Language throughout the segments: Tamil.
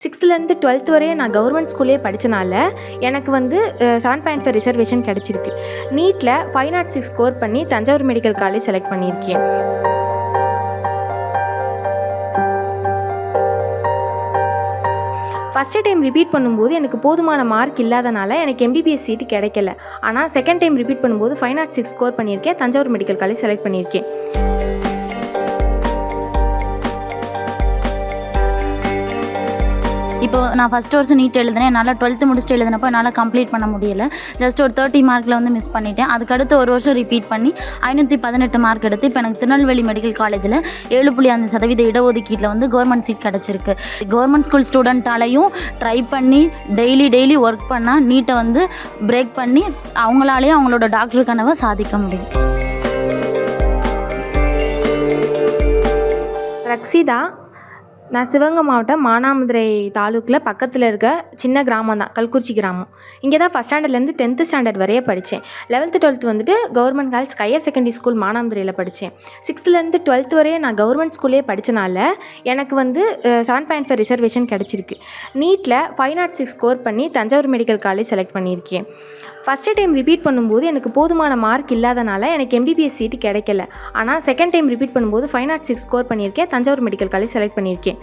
6th to 12th வரையும் நான் கவர்மெண்ட் ஸ்கூல்லே படித்தனால எனக்கு வந்து 7.5 ரிசர்வேஷன் கிடச்சிருக்கு. நீட்டில் 506 ஸ்கோர் பண்ணி தஞ்சாவூர் மெடிக்கல் காலேஜ் செலக்ட் பண்ணியிருக்கேன். ஃபஸ்ட்டு டைம் ரிப்பீட் பண்ணும்போது எனக்கு போதுமான மார்க் இல்லாதனால எனக்கு எம்பிபிஎஸ் சீட்டு கிடைக்கல. ஆனால் செகண்ட் டைம் ரிப்பீட் பண்ணும்போது 506 ஸ்கோர் பண்ணியிருக்கேன். தஞ்சாவூர் மெடிக்கல் காலேஜ் செலக்ட் பண்ணியிருக்கேன். இப்போ நான் ஃபஸ்ட் வருஷம் நீட் எழுதினேன். என்னால் 12th முடிச்சுட்டு எழுதினப்போ என்னால் கம்ப்ளீட் பண்ண முடியலை. ஜஸ்ட் ஒரு 30 மார்க்கில் வந்து மிஸ் பண்ணிட்டேன். அதுக்கடுத்து ஒரு வருஷம் ரிப்பீட் பண்ணி 518 மார்க் எடுத்து இப்போ எனக்கு திருநெல்வேலி மெடிக்கல் காலேஜில் 7.5% இடஒதுக்கீட்டில் வந்து கவர்மெண்ட் சீட் கிடச்சிருக்கு. கவர்மெண்ட் ஸ்கூல் ஸ்டூடெண்ட்டாலையும் ட்ரை பண்ணி டெய்லி ஒர்க் பண்ணால் நீட்டை வந்து பிரேக் பண்ணி அவங்களாலேயும் அவங்களோட டாக்டர் கனவை சாதிக்க முடியும். ரக்ஷிதா. நான் சிவகங்கை மாவட்டம் மானாமதுரை தாலுக்கில் பக்கத்தில் இருக்க சின்ன கிராமம் தான், கல்குறிச்சி கிராமம். இங்கே தான் ஃபஸ்ட் ஸ்டாண்டர்ட்லேருந்து 10th ஸ்டாண்டர்ட் வரைய படித்தேன். 11th 12th வந்துட்டு government girls higher secondary school மானாமதுரையில் படித்தேன். 6th to 12th வரையும் நான் கவர்மெண்ட் ஸ்கூல்லே படித்தனால எனக்கு வந்து 7.5 ரிசர்வேஷன் கிடச்சிருக்கு. நீட்டில் 506 ஸ்கோர் பண்ணி தஞ்சாவூர் மெடிக்கல் காலேஜ் செலக்ட் பண்ணியிருக்கேன். ஃபஸ்ட்டு டைம் ரிப்பீட் பண்ணும்போது எனக்கு போதுமான மார்க் இல்லாதனால எனக்கு எம்பிபிஎஸ் சீட்டு கிடைக்கல. ஆனால் செகண்ட் டைம் ரிப்பீட் பண்ணும்போது 506 ஸ்கோர் பண்ணியிருக்கேன். தஞ்சாவூர் மெடிக்கல் காலேஜ் செலக்ட் பண்ணியிருக்கேன்.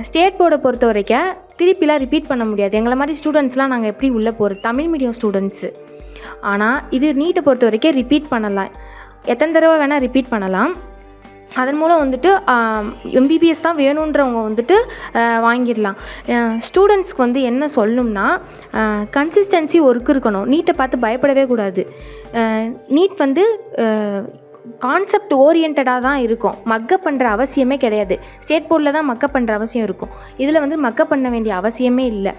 ஸ்டேட் போர்டை பொறுத்த வரைக்கும் திருப்பிலாம் ரிப்பீட் பண்ண முடியாது. எங்களை மாதிரி ஸ்டூடெண்ட்ஸ்லாம் நாங்கள் எப்படி உள்ளே போகிறது, தமிழ் மீடியம் ஸ்டூடெண்ட்ஸு. ஆனால் இது நீட்டை பொறுத்த வரைக்கும் ரிப்பீட் பண்ணலாம், எத்தனை தடவை வேணால் ரிப்பீட் பண்ணலாம். அதன் மூலம் வந்துட்டு எம்பிபிஎஸ் தான் வேணுன்றவங்க வந்துட்டு வாங்கிடலாம். ஸ்டூடெண்ட்ஸ்க்கு வந்து என்ன சொல்லணும்னா, கன்சிஸ்டன்சி ஒர்க் இருக்கணும். நீட்டை பார்த்து பயப்படவே கூடாது. நீட் வந்து கான்செப்ட் ஓரியன்டாக தான் இருக்கும். மக்கப் பண்ணுற அவசியமே கிடையாது. ஸ்டேட் போர்டில் தான் மக்கப் பண்ணுற அவசியம் இருக்கும். இதில் வந்து மக்கப் பண்ண வேண்டிய அவசியமே இல்லை.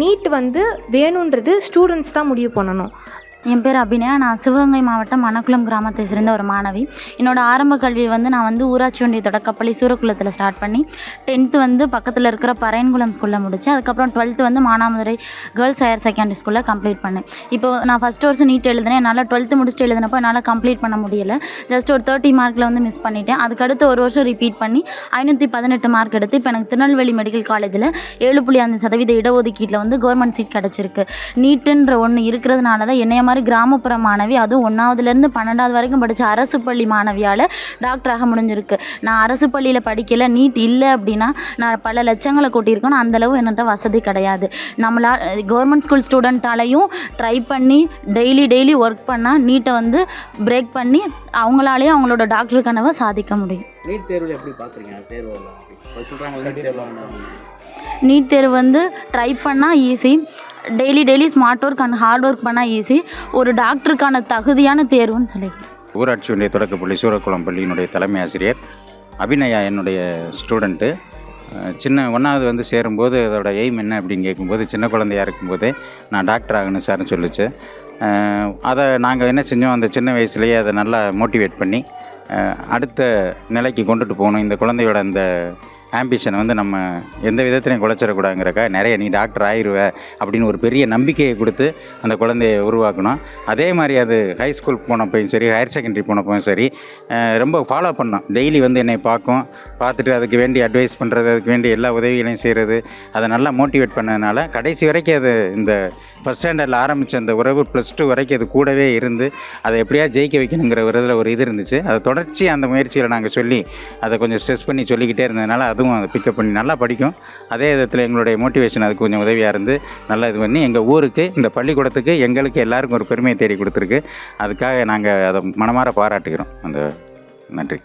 நீட் வந்து வேணுன்றது ஸ்டூடெண்ட்ஸ் தான் முடிவு பண்ணணும். என் பேர் அபிநயா. நான் சிவகங்கை மாவட்டம் மணக்குளம் கிராமத்தை சேர்ந்த ஒரு மாணவி. என்னோடய ஆரம்ப கல்வி வந்து நான் வந்து ஊராட்சி ஒன்றிய தொடக்கப்பள்ளி சூரக்குளத்தில் ஸ்டார்ட் பண்ணி 10th வந்து பக்கத்தில் இருக்கிற பறையன்குளம் ஸ்கூலில் முடித்தேன். அதுக்கப்புறம் 12th வந்து மானாமதுரை கேர்ள்ஸ் ஹையர் செகண்டரி ஸ்கூலில் கம்ப்ளீட் பண்ணேன். இப்போது நான் ஃபஸ்ட் வருஷம் நீட் எழுதினேன். என்னால் 12th முடிச்சுட்டு எழுதினப்போ என்னால் கம்ப்ளீட் பண்ண முடியலை. ஜஸ்ட் ஒரு 30 மார்க்கில் வந்து மிஸ் பண்ணிட்டேன். அதுக்கடுத்து ஒரு வருஷம் ரிப்பீட் பண்ணி 518 மார்க் எடுத்து இப்போ எனக்கு திருநெல்வேலி மெடிக்கல் காலேஜில் 7.5% இடஒதுக்கீட்டில் வந்து கவர்மெண்ட் சீட் கிடச்சிருக்கு. நீட்டுன்ற ஒன்று இருக்கிறதுனால தான் என்னைய மாதிரி கிராமப்புற மாணவி, அதுவும் 1ஆவதுலேருந்து 12ஆவது வரைக்கும் படித்த அரசு பள்ளி மாணவியால் டாக்டராக முடிஞ்சிருக்கு. நான் அரசு பள்ளியில் படிக்கலை, நீட் இல்லை அப்படின்னா நான் பல லட்சங்களை கொட்டியிருக்கணும். அந்தளவு என்கிட்ட வசதி கிடையாது. கவர்மெண்ட் ஸ்கூல் ஸ்டூடெண்ட்டாலையும் ட்ரை பண்ணி டெய்லி ஒர்க் பண்ணால் நீட்டை வந்து பிரேக் பண்ணி அவங்களாலேயும் அவங்களோட டாக்டர் கனவை சாதிக்க முடியும். நீட் தேர்வில் எப்படி பார்க்குறீங்க? நீட் தேர்வு வந்து ட்ரை பண்ணால் easy, daily smart work and hard work பண்ணால் ஈஸி. ஒரு டாக்டருக்கான தகுதியான தேர்வுன்னு சொல்லிக்கிறேன். ஊராட்சி ஒன்றிய தொடக்கப்பள்ளி சூரக்குளம் பள்ளியினுடைய தலைமை ஆசிரியர் அபிநயா என்னுடைய ஸ்டூடெண்ட்டு. சின்ன 1ஆவது வந்து சேரும்போது அதோட எய்ம் என்ன அப்படின்னு கேட்கும்போது, சின்ன குழந்தையாக இருக்கும்போதே நான் டாக்டர் ஆகணும் சார்னு சொல்லிச்சு. அதை நாங்கள் என்ன செஞ்சோம், அந்த சின்ன வயசுலேயே அதை நல்லா மோட்டிவேட் பண்ணி அடுத்த நிலைக்கு கொண்டுட்டு போகணும். இந்த குழந்தையோட அந்த ஆம்பிஷனை வந்து நம்ம எந்த விதத்துலையும் குலைச்சிடக்கூடாதுங்கிறக்கா நிறைய நீ டாக்டர் ஆயிடுவ அப்படின்னு ஒரு பெரிய நம்பிக்கையை கொடுத்து அந்த குழந்தையை உருவாக்கணும். அதே மாதிரி அது ஹை ஸ்கூல் போனப்பையும் சரி, ஹையர் செகண்டரி போனப்பையும் சரி ரொம்ப ஃபாலோ பண்ணோம். டெய்லி வந்து என்னை பார்த்துட்டு அதுக்கு வேண்டி அட்வைஸ் பண்ணுறது, அதுக்கு வேண்டி எல்லா உதவிகளையும் செய்கிறது, அதை நல்லா மோட்டிவேட் பண்ணதுனால கடைசி வரைக்கும் அது இந்த ஃபஸ்ட் ஸ்டாண்டர்டில் ஆரம்பித்த அந்த உறவு +2 வரைக்கும் அது கூடவே இருந்து அதை எப்படியா ஜெயிக்க வைக்கணுங்கிற ஒரு இது இருந்துச்சு. அதை தொடர்ச்சி அந்த முயற்சியில் நாங்கள் சொல்லி அதை கொஞ்சம் ஸ்ட்ரெஸ் பண்ணி சொல்லிக்கிட்டே இருந்ததுனால அதுவும் அதை பிக்கப் பண்ணி நல்லா படிக்கும். அதே விதத்தில் எங்களுடைய மோட்டிவேஷன் அதுக்கு கொஞ்சம் உதவியாக இருந்து நல்லா இது பண்ணி எங்கள் ஊருக்கு, இந்த பள்ளிக்கூடத்துக்கு, எங்களுக்கு எல்லாருக்கும் ஒரு பெருமையை தேடி கொடுத்துருக்கு. அதுக்காக நாங்கள் அதை மனமாற பாராட்டுகிறோம். அந்த நன்றி.